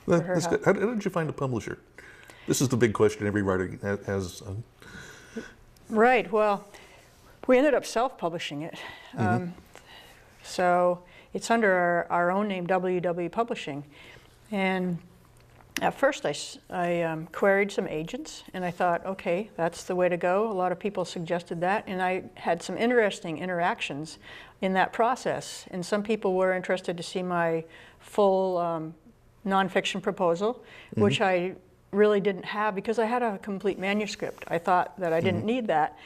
for That- her that's help. good. How did you find a publisher? This is the big question every writer has. Right, well, we ended up self-publishing it. So it's under our own name, WW Publishing. And at first I queried some agents, and I thought, okay, that's the way to go. A lot of people suggested that, and I had some interesting interactions in that process. And some people were interested to see my full nonfiction proposal, which I really didn't have because I had a complete manuscript. I thought that I didn't need that.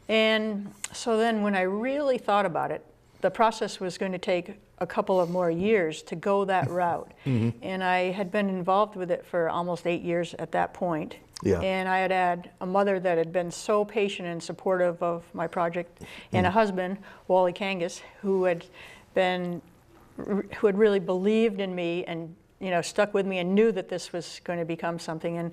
And so then when I really thought about it, the process was going to take a couple of more years to go that route. And I had been involved with it for almost 8 years at that point. Yeah. And I had a mother that had been so patient and supportive of my project, and a husband, Wally Kangas, who had really believed in me and stuck with me and knew that this was going to become something.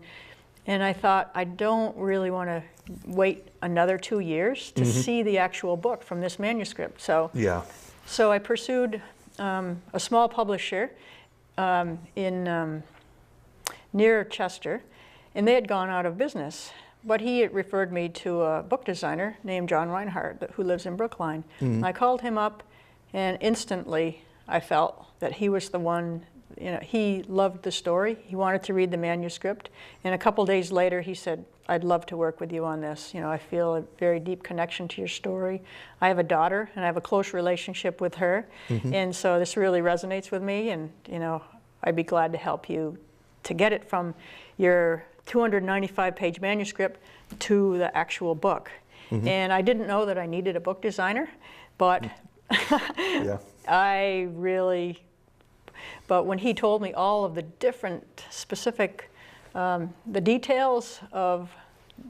And I thought, I don't really want to wait another 2 years to see the actual book from this manuscript. So, Yeah. so I pursued a small publisher in near Chester, and they had gone out of business. But he had referred me to a book designer named John Reinhardt, who lives in Brookline. And I called him up, and instantly I felt that he was the one. He loved the story. He wanted to read the manuscript. And a couple days later, he said, I'd love to work with you on this. I feel a very deep connection to your story. I have a daughter, and I have a close relationship with her. And so this really resonates with me. And, I'd be glad to help you to get it from your 295-page manuscript to the actual book. And I didn't know that I needed a book designer, but Yeah. But when he told me all of the different specific, the details of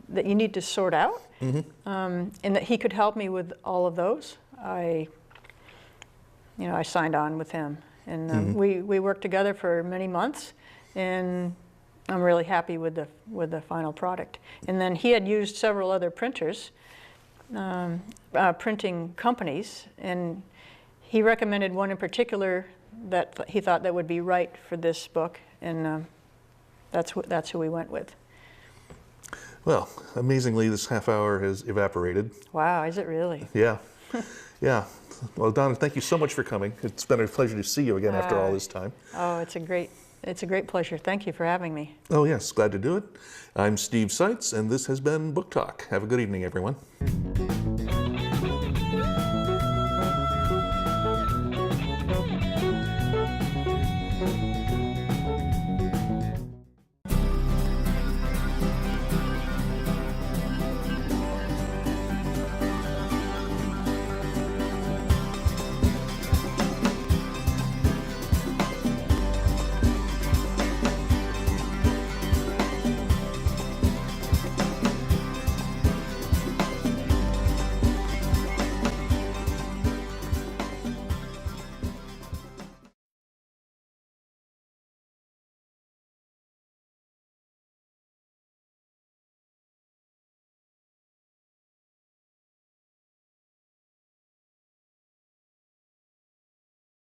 that you need to sort out, and that he could help me with all of those, I signed on with him, and we worked together for many months, and I'm really happy with the final product. And then he had used several other printers, printing companies, and he recommended one in particular that he thought that would be right for this book, and that's who we went with. Well, amazingly, this half hour has evaporated. Wow, is it really? Yeah. Yeah. Well, Donna, thank you so much for coming. It's been a pleasure to see you again after all this time. Oh, it's a great pleasure. Thank you for having me. Oh, yes, glad to do it. I'm Steve Seitz, and this has been Book Talk. Have a good evening, everyone.